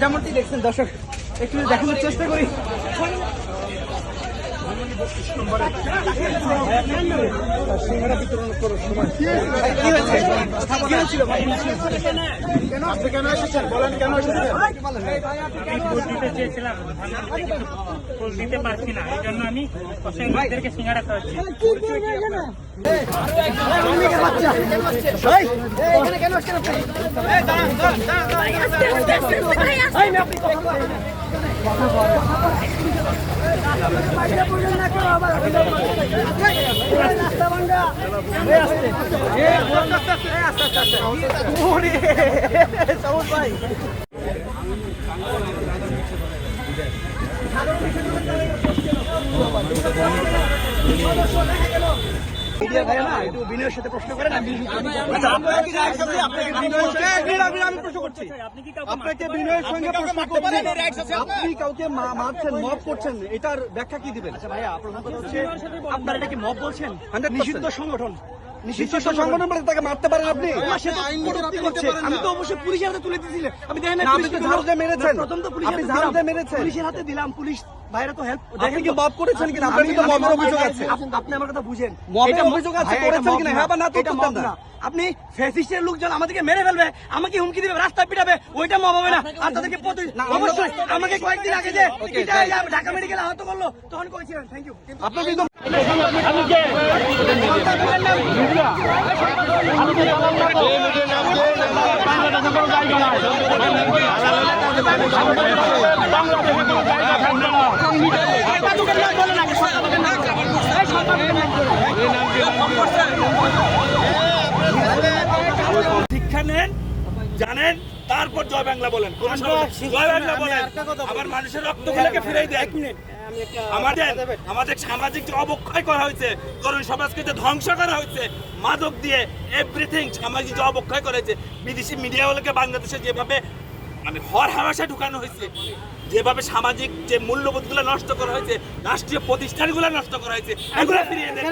যেমনটি দেখছেন দর্শক, একটু দেখানোর চেষ্টা করি। দিতে পারছি না, এই জন্য আমি অসংখ্যদেরকে সিঙ্গারা খাওয়াচ্ছি। একটু বিনয়ের সাথে প্রশ্ন করেন। আমি প্রশ্ন করছি, আপনাকে বিনয়ের সঙ্গে প্রশ্ন করছি, আপনি কাউকে মারছেন, মব করছেন, এটার ব্যাখ্যা কি দিবেন? আচ্ছা ভাইয়া, প্রথম কথা হচ্ছে আপনারা এটা কি মব বলছেন? নিষিদ্ধ সংগঠন, নিষিদ্ধ সংগঠন বলে তাকে মারতে পারেন আপনি? আমি তো অবশ্যই পুলিশের হাতে তুলে দিয়েছিল। আমি দেখেন আপনি তো ঝাড়ু দিয়ে মেরেছেন, প্রথম তো আপনি ঝাড়ু দিয়ে মেরেছেন, পুলিশের হাতে দিলাম, পুলিশ ভাইরা তো হেল্প। আপনি কি মব করেছেন কিনা? আপনার কিন্তু মবের অভিযোগ আছে। আপনি আমার কথা বুঝেন, মবের অভিযোগ আছে, করেছেন কিনা? হ্যাঁ বা না? তো মব না। আপনি ফ্যাসিস্টের লোকজন আমাদেরকে মেরে ফেলবে, আমাকে হুমকি দিবে, রাস্তায় পিটাবে, ওইটা মব হবে না। আর তাদেরকে অবশ্যই আমাকে কয়েকদিন আগে যে ঢাকা মেডিকেলে আহত করলো তখন করেছিলেন। Thank you. আপনার কিন্তু শিক্ষা নেন, জানেন, তারপর জয় বাংলা বলেন। জয় বাংলা বলেন, আবার মানুষের রক্তগুলোকে ফিরাই দেয়। 1 মিনিট। আমাদের সামাজিক যে অবক্ষয় করা হয়েছে, তরুণ সমাজকে যে ধ্বংস করা হয়েছে মাদক দিয়ে, এভরিথিং সামাজিক যে অবক্ষয় করা হয়েছে, বিদেশি মিডিয়াগুলোকে বাংলাদেশে যেভাবে মানে হর হামেশা ঢুকানো হয়েছে, যেভাবে সামাজিক যে মূল্যবোধগুলো নষ্ট করা হয়েছে, রাষ্ট্রীয় প্রতিষ্ঠানগুলো নষ্ট করা হয়েছে, এগুলো ফিরিয়ে দেন।